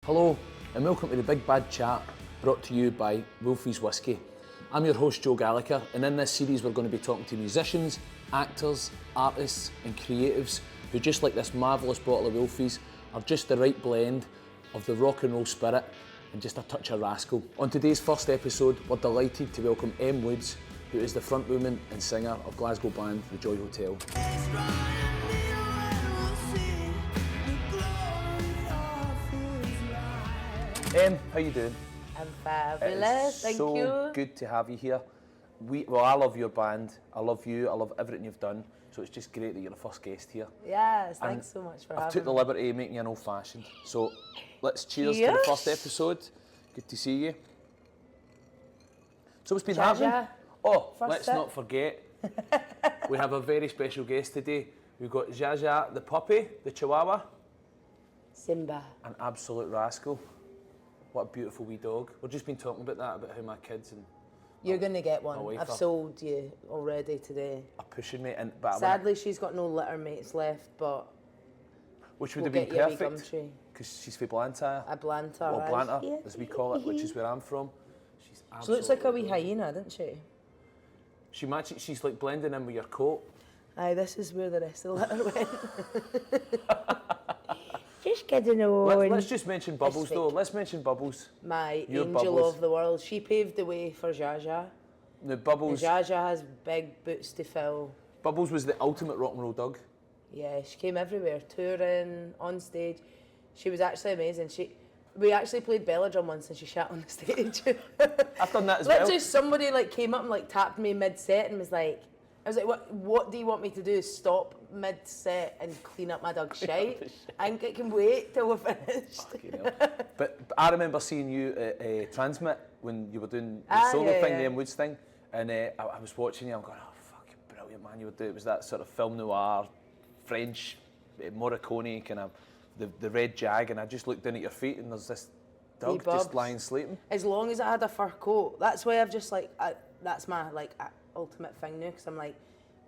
Hello and welcome to the Big Bad Chat, brought to you by Wolfie's Whiskey. I'm your host Joe Gallagher, and in this series we're going to be talking to musicians, actors, artists and creatives who, just like this marvellous bottle of Wolfie's, are just the right blend of the rock and roll spirit and just a touch of rascal. On today's first episode, we're delighted to welcome Emme Woods, who is the frontwoman and singer of Glasgow band The Joy Hotel. Em, how you doing? I'm fabulous, thank you. So good to have you here. I love your band, I love you, I love everything you've done, so it's just great that you're the first guest here. Yes, thanks so much for having me. I've took the liberty of making you an old fashioned, so let's cheers to the first episode. Good to see you. So what's been happening? Oh, let's not forget, we have a very special guest today. We've got Jaja the puppy, the Chihuahua. Simba. An absolute rascal. What a beautiful wee dog. We've just been talking about that, about how my kids and... You're going to get one. I've sold you already today. Are pushing me, but sadly she's got no litter mates left, but... Which would have been perfect, because she's from Blantyre. A Blantyre. Or Blantyre, as we call it, which is where I'm from. She looks like a wee hyena, doesn't she? She matches, she's like blending in with your coat. Aye, this is where the rest of the litter went. Just kidding on. Let's just mention Bubbles though. Let's mention Bubbles. My angel of the world. She paved the way for Jaja. Now Bubbles. And Jaja has big boots to fill. Bubbles was the ultimate rock and roll dog. Yeah, she came everywhere, touring, on stage. She was actually amazing. We actually played belly drum once and she shat on the stage. I've done that as well. Literally somebody came up and tapped me mid-set and was like, I was like, what do you want me to do? Stop mid-set and clean up my dog's shite? I think it can wait till we're finished. But I remember seeing you at Transmit when you were doing the solo thing, the Emme Woods thing, and I was watching you, I'm going, oh, fucking brilliant, man, you would do it. It was that sort of film noir, French, Morricone, kind of, the red jag, and I just looked down at your feet and there's this dog just lying sleeping. As long as I had a fur coat, that's why I've just that's my ultimate thing now, because I'm like,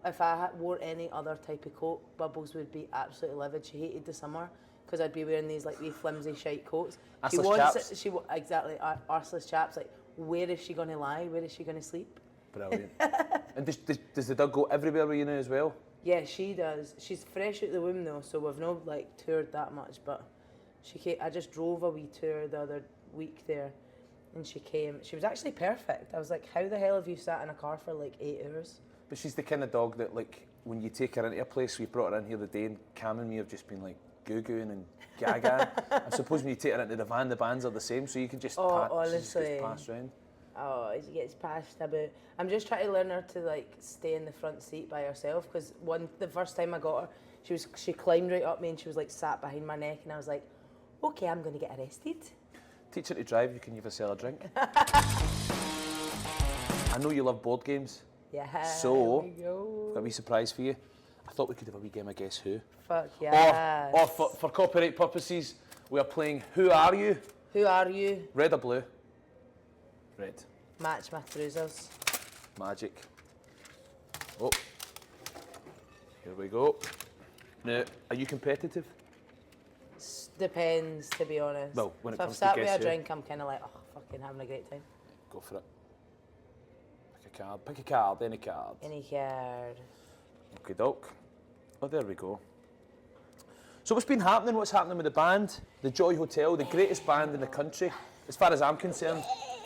if I wore any other type of coat, Bubbles would be absolutely livid. She hated the summer because I'd be wearing these wee flimsy shite coats. Exactly, arseless chaps. Like, where is she going to lie? Where is she going to sleep? Brilliant. And does the dog go everywhere with you now as well? Yeah, she does. She's fresh out the womb though, so we've not toured that much. But she came. I just drove a wee tour the other week there. And she came. She was actually perfect. I was like, how the hell have you sat in a car for 8 hours? But she's the kind of dog that, when you take her into a place, we brought her in here the day, and Cam and me have just been goo-gooing and gaga. I suppose when you take her into the van, the bands are the same, so you can just honestly, pass round. Oh, she gets passed about. I'm just trying to learn her to stay in the front seat by herself, because the first time I got her, she climbed right up me and she was sat behind my neck, and I was like, okay, I'm going to get arrested. Teach her to drive, you can give her a drink. I know you love board games. Yeah. So, I've got a wee surprise for you. I thought we could have a wee game of Guess Who. Fuck yeah. Or for copyright purposes, we are playing Who Are You? Who are you? Red or blue? Red. Match my trousers. Magic. Oh. Here we go. Now, are you competitive? Depends, to be honest. Well, when it if comes I've sat to with a Guess Who, drink, I'm kind of fucking having a great time. Go for it. Pick a card. Pick a card. Any card. Any card. Okay, doke. Oh, there we go. So what's been happening? What's happening with the band? The Joy Hotel, the greatest band in the country, as far as I'm concerned.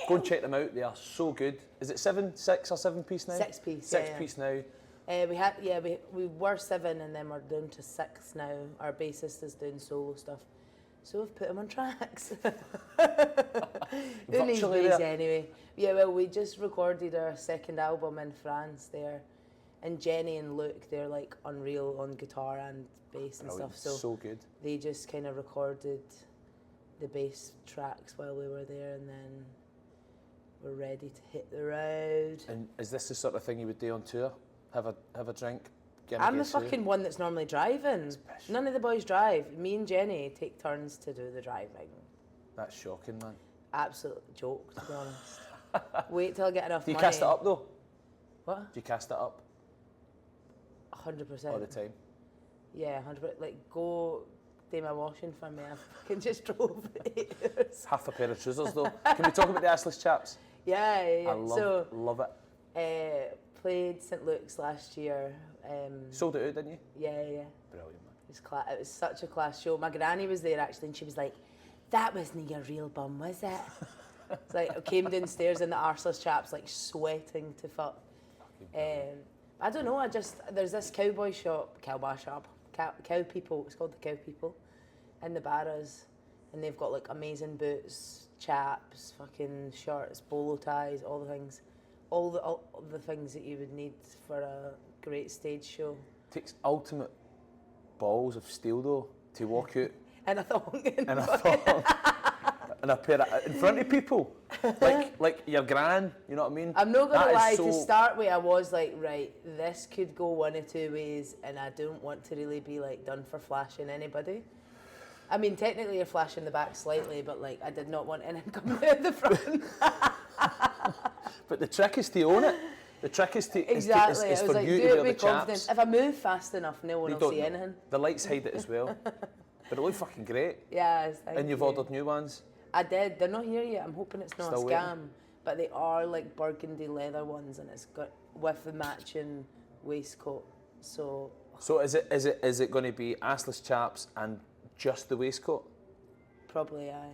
Go and check them out. They are so good. Is it 6 or 7 piece now? 6 piece. Six piece now. We were 7 and then we're down to 6 now. Our bassist is doing solo stuff. So we've put him on tracks. Who needs bass anyway? Yeah, well, we just recorded our second album in France there. And Jenny and Luke, they're unreal on guitar and bass and stuff. So good. They just kind of recorded the bass tracks while we were there, and then we're ready to hit the road. And is this the sort of thing you would do on tour? Have a drink? I'm the fucking one that's normally driving. None of the boys drive. Me and Jenny take turns to do the driving. That's shocking, man. Absolute joke, to be honest. Wait till I get enough money. Do you cast it up though? What? Do you cast it up? 100%. All the time? Yeah, 100%. Go do my washing for me. I fucking just drove 8 Half a pair of trousers though. Can we talk about the assless chaps? Yeah. I love it. Played St Luke's last year. Sold it out, didn't you? Yeah. Brilliant, man. It was such a class show. My granny was there actually, and she was like, "That wasn't your real bum, was it?" It's like I came downstairs in the arseless chaps, like sweating to fuck. I don't know. There's this cow people. It's called the Cow People, in the Barras, and they've got like amazing boots, chaps, fucking shirts, bolo ties, all the things, all the things that you would need for a great stage show. Takes ultimate balls of steel though to walk out And a thong. And a pair of, in front of people, like your gran, you know what I mean? I'm not gonna lie. So... To start with, I was like, right, this could go one of two ways, and I don't want to really be like done for flashing anybody. I mean, technically you're flashing the back slightly, but like I did not want anyone coming out the front. But the trick is to own it. The trick is to exactly. is I was for like, you do to it wear the with confidence. chaps. If I move fast enough, no one will see anything. The lights hide it as well. But it looked fucking great. Yes. And you've ordered new ones. I did. They're not here yet. I'm hoping it's not Still a scam. waiting. But they are like burgundy leather ones, and it's got with the matching waistcoat. So is it going to be assless chaps and just the waistcoat? probably aye.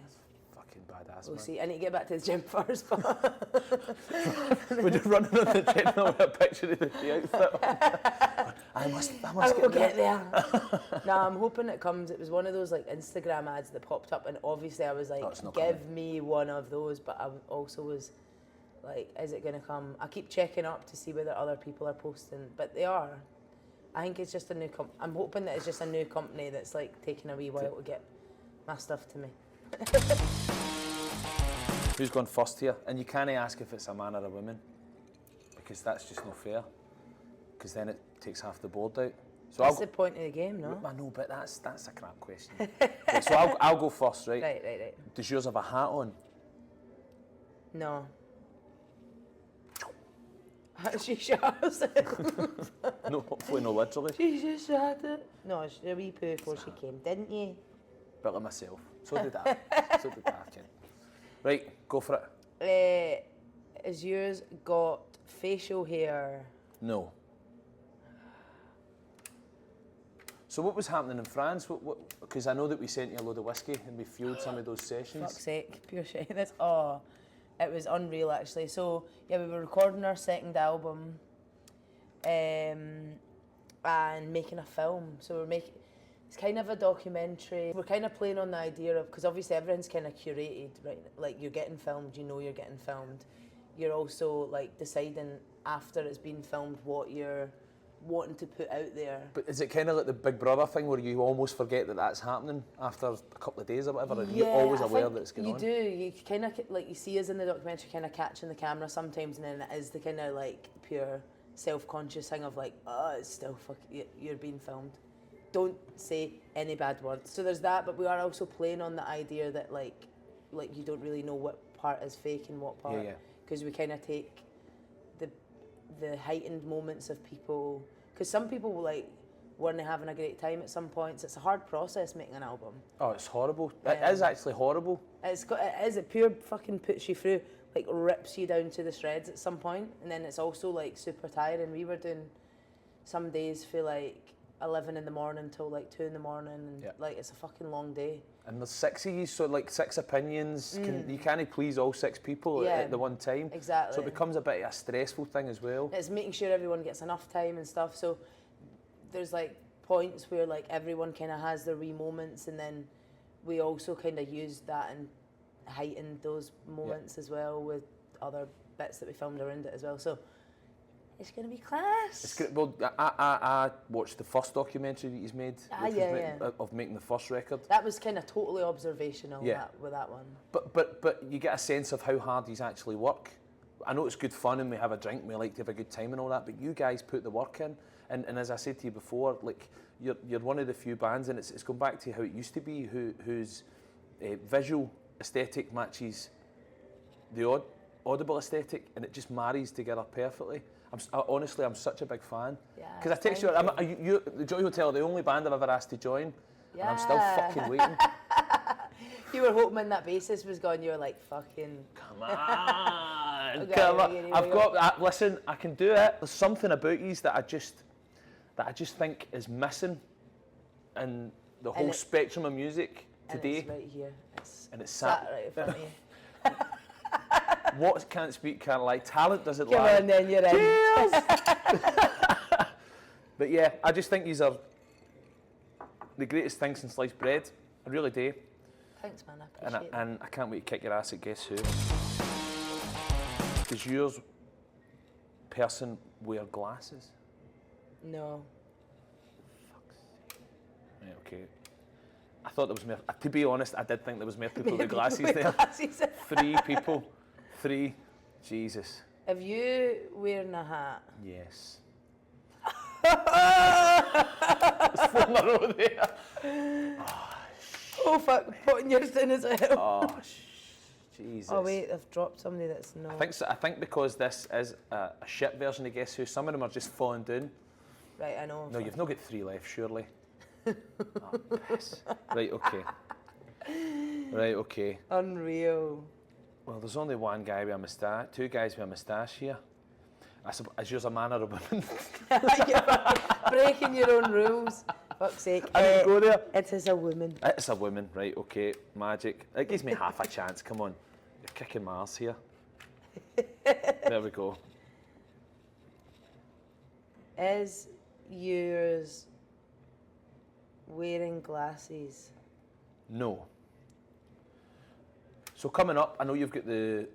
Fucking badass. We'll man. see. I need to get back to the gym first. But We're just running on the treadmill with a picture of the outfit. I must get there. No, I'm hoping it comes. It was one of those like Instagram ads that popped up, and obviously I was like, give me one of those. But I also was like, is it going to come? I keep checking up to see whether other people are posting, but they are. I think it's just a new I'm hoping that it's just a new company that's like taking a wee while to get my stuff to me. Who's gone first here? And you can't ask if it's a man or a woman, because that's just not fair. Because then it takes half the board out. So that's the point of the game, no? I know, but that's a crap question. Right, so I'll go first, right? Right. Does yours have a hat on? No. She shot herself. No, hopefully no, literally. She just shot it. No, a wee poo before she came, didn't you? Bit like myself. So did I. Ken. Right, go for it. Has yours got facial hair? No. So what was happening in France? Because I know that we sent you a load of whiskey and we fueled some of those sessions. Fuck's sake, pure shit. It was unreal actually. So yeah, we were recording our second album and making a film. So it's kind of a documentary. We're kind of playing on the idea of, because obviously everything's kind of curated, right? Like you're getting filmed, you know you're getting filmed. You're also like deciding after it's been filmed what you're wanting to put out there. But is it kind of like the Big Brother thing where you almost forget that that's happening after a couple of days or whatever, and you're always aware that it's going on? You do. You kind of like you see us in the documentary, kind of catching the camera sometimes, and then it is the kind of like pure self-conscious thing of like, oh, it's still you're being filmed. Don't say any bad words. So there's that, but we are also playing on the idea that like you don't really know what part is fake and what part, because we kind of take the heightened moments of people, because some people weren't having a great time at some points. It's a hard process making an album. Oh, it's horrible. It is actually horrible. It pure fucking puts you through, like rips you down to the shreds at some point, and then it's also like super tiring. We were doing some days for like 11 in the morning till like 2 in the morning, and like it's a fucking long day. And there's 6 of you, so like 6 opinions. You can't please all 6 people at the one time. Exactly. So it becomes a bit of a stressful thing as well. It's making sure everyone gets enough time and stuff. So there's like points where like everyone kind of has their wee moments, and then we also kind of used that and heightened those moments as well with other bits that we filmed around it as well. So it's going to be class. It's good. Well, I watched the first documentary that he's made of making the first record. That was kind of totally observational with that one. But you get a sense of how hard he's actually work. I know it's good fun and we have a drink and we like to have a good time and all that, but you guys put the work in. And as I said to you before, like you're one of the few bands, and it's gone back to how it used to be, whose visual aesthetic matches the audible aesthetic, and it just marries together perfectly. Honestly, I'm such a big fan. Because I text you, the Joy Hotel are the only band I've ever asked to join, and I'm still fucking waiting. You were hoping when that bassist was gone, you were like, fucking... Come on, Okay, come on. here we I've go. got that. Listen, I can do it. There's something about yous that I just think is missing in the whole spectrum of music today. And it's right here. And it's sat right in front of you. What can't speak, can't lie. Talent doesn't Come lie. on then, you're in. Cheers! But yeah, I just think these are the greatest thing since sliced bread. I really do. Thanks, man. I And appreciate it. and I can't wait to kick your ass at Guess Who. Does yours person wear glasses? No. Right, okay. I thought there was more. To be honest, I did think there was more people with glasses With there. glasses. 3 people. 3. Jesus. Have you wearing a hat? Yes. There's 4 in a row there. Oh fuck, putting yours in as well. Oh, Jesus. Oh wait, I've dropped somebody that's not. I think because this is a shit version of Guess Who, some of them are just falling down. Right, I know. No, you've not got 3 left, surely. Oh, piss. Right, okay. Right, okay. Unreal. Well, there's only one guy with a moustache, 2 guys with a moustache here. Is yours a man or a woman? You're breaking your own rules. Fuck's sake. I didn't go there. It is a woman. It's a woman, right, okay, magic. It gives me half a chance, come on. You're kicking my arse here. There we go. Is yours wearing glasses? No. So coming up, I know you've got the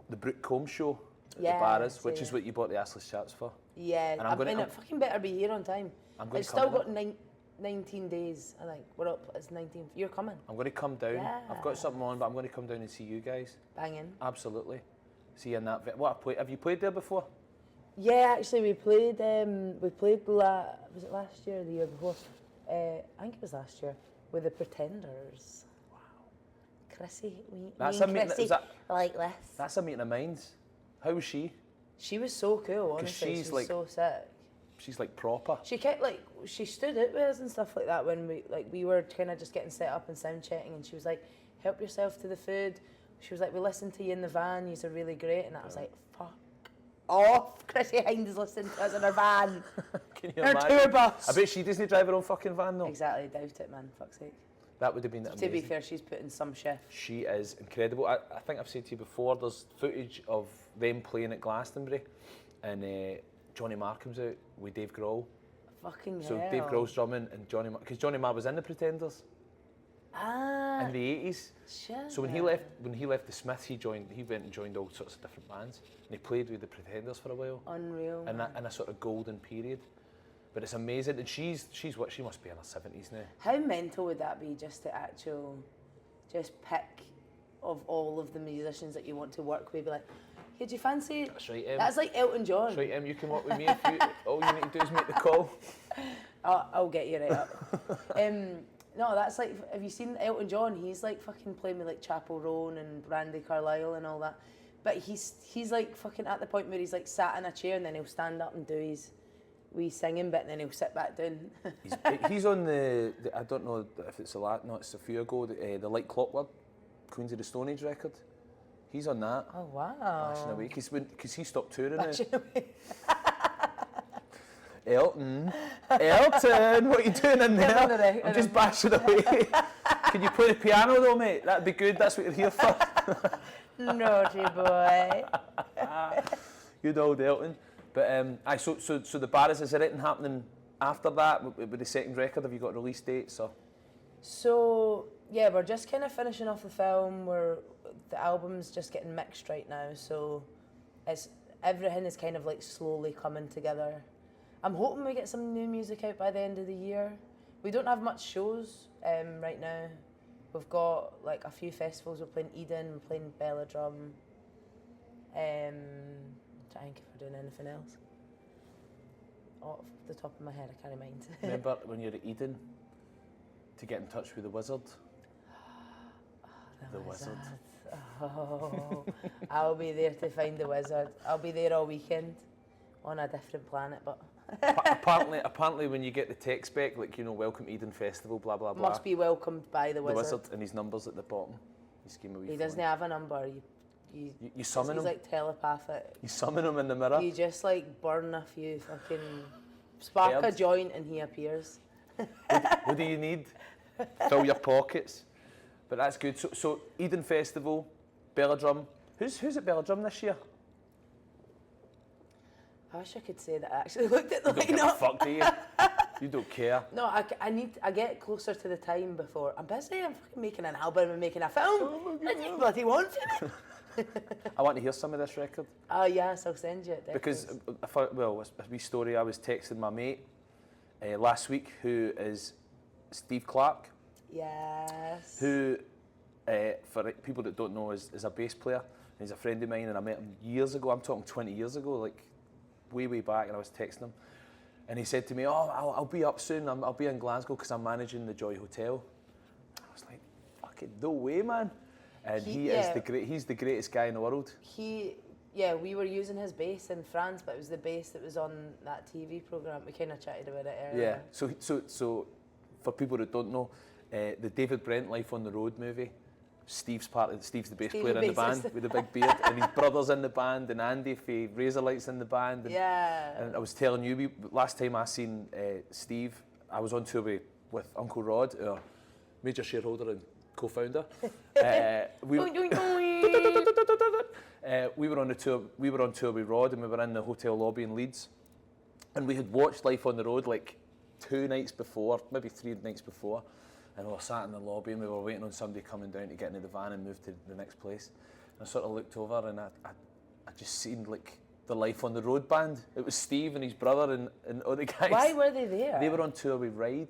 Brooke Combs show at Yeah, the Barras, so which is yeah. what you bought the assless chaps for. Yeah, And I'm gonna- it fucking better be here on time. I'm going It's to come still down. got 19 days, I think. We're up, it's 19. You're coming. I'm going to come down. Yeah. I've got something on, but I'm going to come down and see you guys. Banging. Absolutely. See you in that. Have you played there before? Yeah, actually, we played. Was it last year or the year before? I think it was last year with the Pretenders. Wow. Chrissy, me That's and a meeting- Chrissy is that- like this. That's a meeting of minds. How was she? She was so cool, honestly. she's She was like- so sick. She's like proper. She kept she stood out with us and stuff like that when we were kind of just getting set up and sound checking, and she was like, "Help yourself to the food." She was like, "We listened to you in the van. You're really great," and I was like, "Fuck off!" Chrissy Hind is listening to us in her van, Can you her imagine? tour bus. I bet she doesn't drive her own fucking van though. Exactly, doubt it, man. Fuck's sake. That would have been amazing. To be fair, she's put in some shift. She is incredible. I think I've said to you before, there's footage of them playing at Glastonbury, and Johnny Marr comes out with Dave Grohl. Fucking So hell. Dave Grohl's drumming and Johnny Marr, because Johnny Marr was in the Pretenders Ah, in the 80s. shit. So when he left the Smiths, he went and joined all sorts of different bands, and he played with the Pretenders for a while, Unreal. in a sort of golden period. But it's amazing, and she's what, she must be in her 70s now. How mental would that be just to just pick of all of the musicians that you want to work with, be like, hey, do you fancy? That's right, That's like Elton John. That's right, you can work with me if you. All you need to do is make the call. I'll get you right up. No, that's like, have you seen Elton John? He's like fucking playing with like Chapel Roan and Brandy Carlisle and all that. But he's like fucking at the point where he's like sat in a chair and then he'll stand up and do his wee singing bit and then he'll sit back down. He's on the I don't know if it's it's a few ago, the Like Clockwork, Queens of the Stone Age record. He's on that. Oh wow. Bashing away, because he stopped touring now. Bashing away. Elton, what are you doing in there? I'm just bashing away. Can you play the piano though, mate? That'd be good, that's what you're here for. Naughty boy. Good old Elton. But so the Barras, is there anything happening after that with the second record? Have you got release dates or? So yeah, we're just kind of finishing off the film. The album's just getting mixed right now, so everything is kind of like slowly coming together. I'm hoping we get some new music out by the end of the year. We don't have much shows right now. We've got like a few festivals. We're playing Eden, we're playing Belladrum. I'm trying to think if we're doing anything else. Off the top of my head, I can't mind. Remember when you're at Eden to get in touch with the wizard? The wizard. Oh, I'll be there to find the wizard. I'll be there all weekend on a different planet, but apparently, when you get the text back, like, you know, welcome Eden Festival, blah blah blah. Must be welcomed by the The wizard. wizard and his numbers at the bottom. He's giving me a wee He doesn't phone. have a number. You summon He's him. like telepathic. You summon him in the mirror. You just like burn a few fucking spark a Birds. joint and he appears. What do you need? Fill your pockets. But that's good. So Eden Festival, Belladrum. Who's at Belladrum this year? I wish I could say that I actually looked at the You don't give a lineup. fuck, do you? You don't care. No, I get closer to the time before. I'm busy, I'm fucking making an album and making a film. I didn't bloody want to. I want to hear some of this record. Oh yes, I'll send you it. Because, definitely. a wee story, I was texting my mate last week, who is Steve Clark, Yes. who, for people that don't know, is a bass player. He's a friend of mine, and I met him years ago. I'm talking 20 years ago, like way back, and I was texting him. And he said to me, "Oh, I'll be up soon. I'll be in Glasgow because I'm managing the Joy Hotel." I was like, "Fucking no way, man!" And he's the greatest guy in the world. We were using his bass in France, but it was the bass that was on that TV program. We kind of chatted about it earlier. Yeah. So for people that don't know, the David Brent Life on the Road movie. Steve's the bass player in the band with the big beard, and his brother's in the band, and Andy for Razorlight's in the band. And, Yeah. And I was telling you, last time I seen Steve, I was on tour with Uncle Rod, our major shareholder and co-founder. We were on tour with Rod, and we were in the hotel lobby in Leeds, and we had watched Life on the Road like 2 nights before, maybe 3 nights before. And we were sat in the lobby and we were waiting on somebody coming down to get into the van and move to the next place. And I sort of looked over and I just seen like the Life on the Road band. It was Steve and his brother and all the guys. Why were they there? They were on tour with Ride.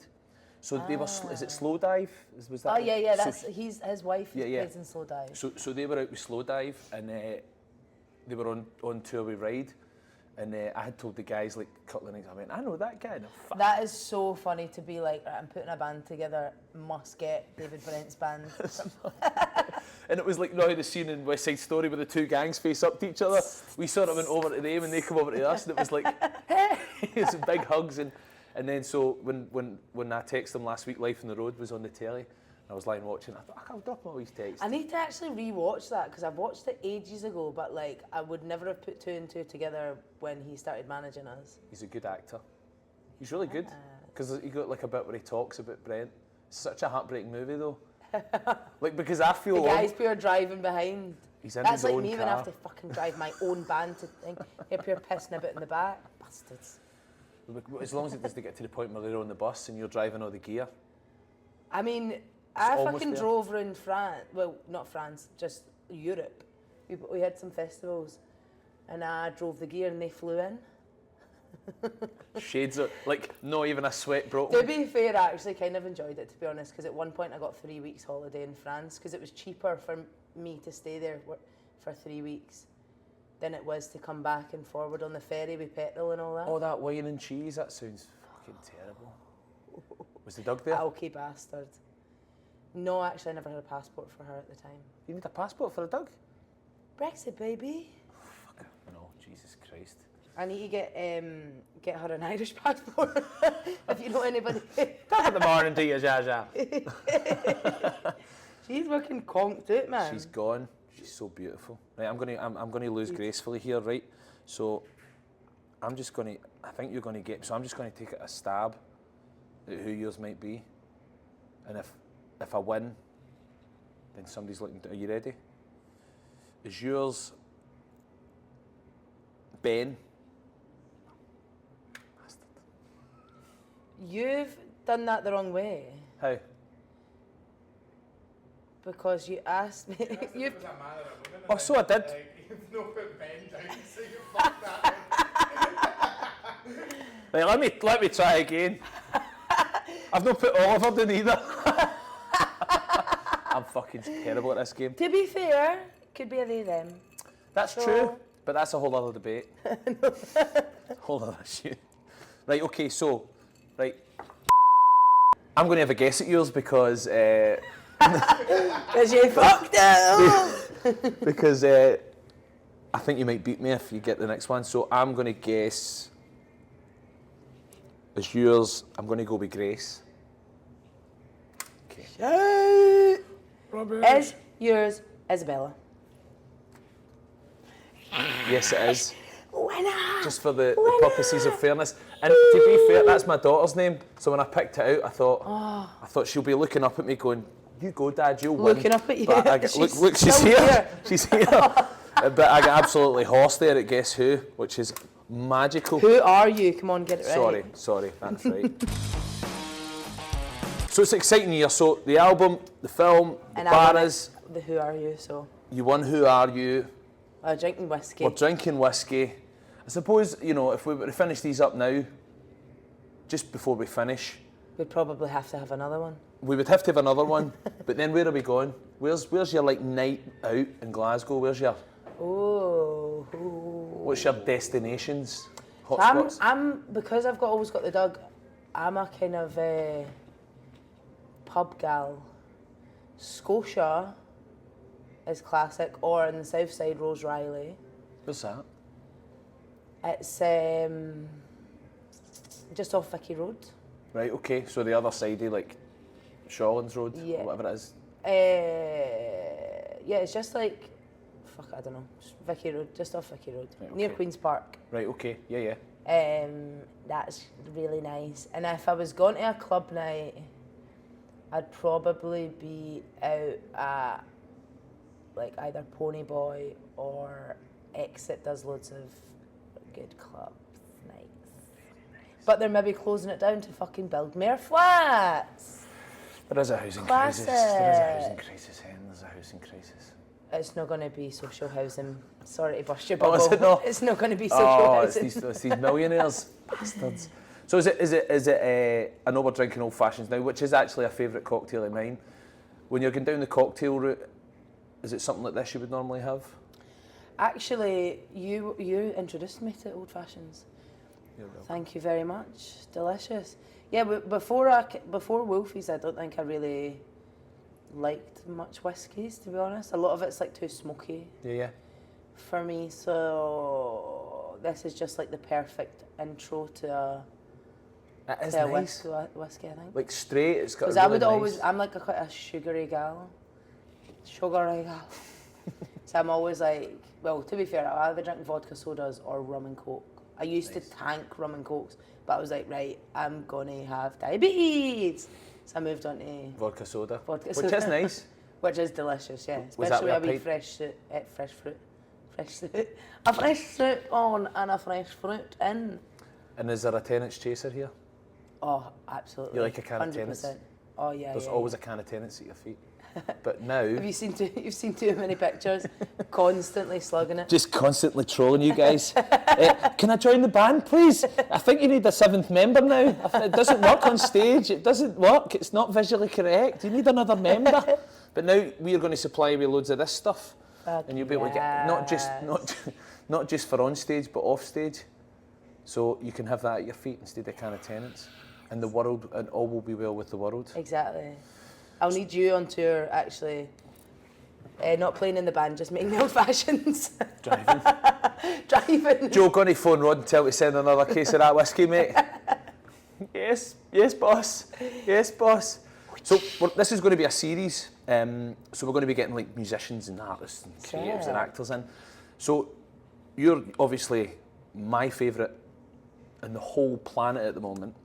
So they were, is it Slow Dive? Was that? Oh yeah, So that's his wife plays in Slow Dive. So they were out with Slow Dive and they were on tour with Ride. And I had told the guys like a couple of nights, I went, I know that guy. That is so funny to be like, right, I'm putting a band together, must get David Brent's band. And it was like, you know, the scene in West Side Story where the two gangs face up to each other. We sort of went over to them and they come over to us, and it was like, hey, it's big hugs. And then so when I texted them last week, Life on the Road was on the telly. I was lying watching. I thought, I'll drop all these texts. I need to actually re-watch that because I've watched it ages ago, but like I would never have put 2 and 2 together when he started managing us. He's a good actor. He's really good because he got like a bit where he talks about Brent. It's such a heartbreaking movie though. Like because I feel the guy's pure driving behind. He's in That's his like own me car. when I have to fucking drive my own band to think they're pure pissing about in the back. Bastards. As long as it doesn't get to the point where they're on the bus and you're driving all the gear. I mean, I almost fucking there. drove around France. Well, not France, just Europe. We had some festivals, and I drove the gear, and they flew in. Shades of like not even a sweat broke. To be fair, I actually kind of enjoyed it, to be honest, because at one point I got 3 weeks holiday in France because it was cheaper for me to stay there for 3 weeks than it was to come back and forward on the ferry with petrol and all that. Oh, that wine and cheese, that sounds fucking terrible. Was the dog there? Alky bastard. No, actually, I never had a passport for her at the time. You need a passport for a dog? Brexit, baby. Fuck, no, Jesus Christ. I need to get her an Irish passport. If you know anybody. Top of the morning to you, Jaja. She's fucking conked out, man. She's gone. She's so beautiful. Right, I'm gonna lose gracefully here, right? So I'm just gonna. I think you're gonna get. So I'm just gonna take a stab at who yours might be, and if I win, then somebody's looking. Are you ready? Is yours Ben? Bastard. You've done that the wrong way How? because you asked me. You've, Oh, so I did. You've not put Ben down, so you fucked that Right, let me try again. I've not put Oliver down either. I'm fucking terrible at this game. to be fair, could be a they them. That's So- true, but that's a whole other debate. Whole other shit. Right, okay, so, right. I'm going to have a guess at yours because Because you fucked it. because I think you might beat me if you get the next one. So I'm going to guess is yours. I'm going to go with Grace. Okay. Is yours Isabella? Yes, it is. Winner! Just for the purposes of fairness. And to be fair, that's my daughter's name. So when I picked it out, I thought she'll be looking up at me going, "You go, Dad, you'll win." Looking up at you. But look, she's here. She's here. But I got absolutely horsed there at Guess Who, which is magical. Who are you? Come on, get it right. Sorry, that's right. So it's an exciting year. So the album, the film, the banners. The Who Are You, so. You won Who Are You? Drinking whiskey. We're drinking whiskey. I suppose, you know, if we were to finish these up now, just before we finish, We'd probably have to have another one. we would have to have another one. But then where are we going? Where's your like night out in Glasgow? Where's your Oh. what's your destinations? So Hotspots? I'm because I've always got the dog. I'm a kind of pub gal. Scotia is classic, or in the south side, Rose Riley. What's that? It's just off Vicky Road. Right, okay. So the other side, like Shawlands Road Yeah. or whatever it is. Yeah, it's just like, I don't know, Vicky Road, just off Vicky Road, Right, near okay. Queen's Park. Right, okay. Yeah. That's really nice. And if I was going to a club night, I'd probably be out at like either Pony Boy or Exit does loads of good club nights. But they're maybe closing it down to fucking build more flats. There is a housing Classic. crisis. There is a housing crisis, Hen. There's a housing crisis. It's not going to be social housing. Sorry to bust your Oh, bubble. is it not? It's not going to be social Oh, it's housing. these millionaires, bastards. So is it? I know we're drinking old fashions now, which is actually a favourite cocktail of mine. When you're going down the cocktail route, is it something like this you would normally have? Actually, you introduced me to old fashions. You're welcome. Thank you very much. Delicious. Yeah, but before Wolfies, I don't think I really liked much whiskies, to be honest. A lot of it's like too smoky Yeah. for me. So this is just like the perfect intro to It is a nice. whiskey, I think. Like straight, it's got. Because a I really would always, nice- I'm like quite a sugary gal. Sugary gal. So I'm always like, well, to be fair, I either drink vodka sodas or rum and coke. I used to tank rum and cokes, but I was like, right, I'm gonna have diabetes. So I moved on to vodka soda, vodka which soda. is nice. Which is delicious, yeah. Was that Especially with with a a wee fresh fruit. A fresh fruit on and a fresh fruit in. And is there a tenants chaser here? Oh, absolutely. You like a can of 100%. Tennent's? Oh yeah. There's yeah, always a can of Tennent's at your feet. But now, Have you seen you've seen too many pictures, constantly slugging it. just constantly trolling you guys. Can I join the band, please? I think you need a seventh member now. It doesn't work on stage. It doesn't work. It's not visually correct. You need another member. But now we are going to supply you with loads of this stuff, and you'll be able to get not just for on stage, but off stage. So you can have that at your feet instead of a can of Tennent's, and the world, and all will be well with the world. Exactly. I'll need you on tour, actually. Not playing in the band, just making the old fashions. Driving. Driving. Joe, gonna phone Rod and tell him to send another case of that whiskey, mate. Yes, boss. Yes, boss. So this is going to be a series. So we're going to be getting like musicians and artists and creatives and actors in. So you're obviously my favourite in the whole planet at the moment,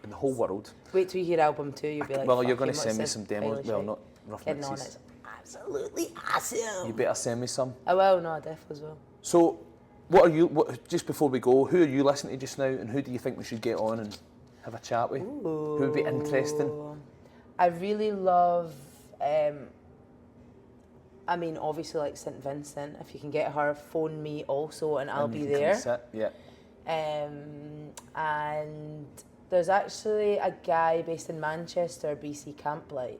in the whole world. Wait till you hear album 2, you'll be like, Well, you're going to "Fucking send me what's some this demos. Eilish Well, right?" not rough Kidding on, mixes. it's absolutely awesome. You better send me some. I will, no, I definitely will. So, just before we go, who are you listening to just now, and who do you think we should get on and have a chat with? Who would be interesting? I really love, obviously like St Vincent. If you can get her, phone me also and I'll And be you can come there. sit, yeah. And there's actually a guy based in Manchester, BC Camplight.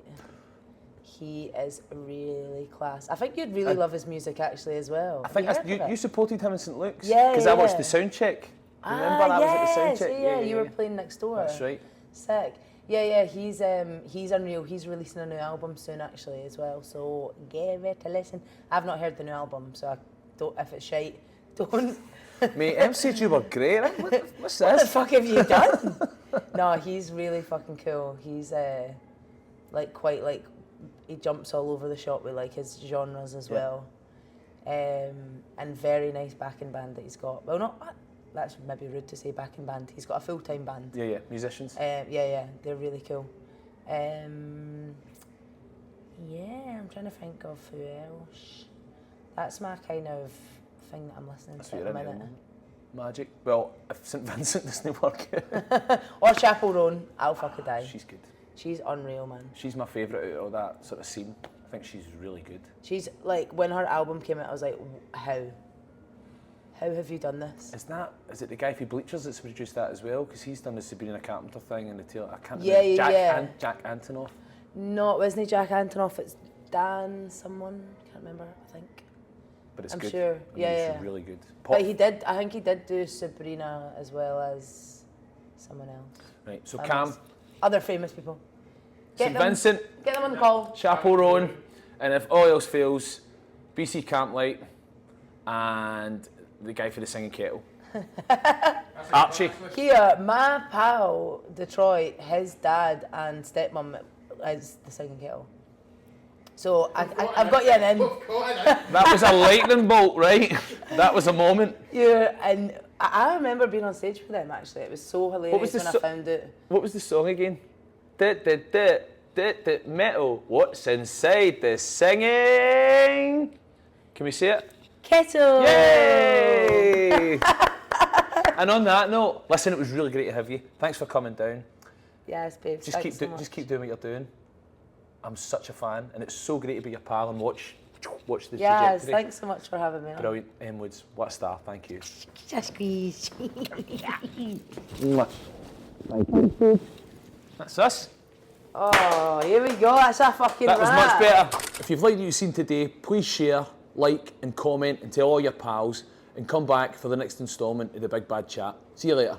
He is really class. I think you'd really love his music actually as well. I think Have you heard of you it? supported him in St Luke's. Yeah, Because I watched yeah. the sound check. Remember that was at the sound check? Yeah, you were playing next door. That's right. Sick. Yeah, he's unreal. He's releasing a new album soon actually as well. So give it a listen. I've not heard the new album, so I don't. If it's shite, Don't. Mate, MC were great. What's What the this? fuck have you done? No, he's really fucking cool. He's like quite like he jumps all over the shop with like his genres as well. And very nice backing band that he's got. Well, not that's maybe rude to say backing band. He's got a full-time band. Yeah, musicians. Yeah, they're really cool. Yeah, I'm trying to think of who else. That's my kind of thing that I'm listening That's to what at you're the into. minute. Magic. Well, if St Vincent doesn't work, Or Chapel Roan, I'll fucking die. she's good. She's unreal, man. She's my favourite out of all that sort of scene. I think she's really good. She's like, when her album came out, I was like, how? How have you done this? Is it the guy from Bleachers that's produced that as well? Because he's done the Sabrina Carpenter thing and the Taylor. I can't Yeah, remember. yeah. Jack Antonoff. No, it wasn't Jack Antonoff, it's Dan someone, can't remember, I think. But it's I'm good. sure. I mean, Yeah. She's really good. But I think he did do Sabrina as well as someone else. Right, so Famous. Cam, Other famous people. St Vincent, Get them on the call. Chapel Roan, and if all else fails, BC Camplight, and the guy for the singing kettle. Archie. Here, my pal, Detroit, his dad and stepmom is the singing kettle. So I've got you an in. That was a lightning bolt, right? That was a moment. Yeah, and I remember being on stage with them actually. It was so hilarious when I found it. What was the song again? Metal. What's inside the singing? Can we see it? Kettle! Yay! And on that note, listen, it was really great to have you. Thanks for coming down. Yes, babe. Just keep doing what you're doing. I'm such a fan, and it's so great to be your pal and watch the Yes, trajectory. thanks so much for having me on. Brilliant. Emme Woods, what a star. Thank you. Just squeeze. That's us. Oh, here we go. That's a fucking That was much wrap. better. If you've liked what you've seen today, please share, like, and comment, and tell all your pals, and come back for the next instalment of the Big Bad Chat. See you later.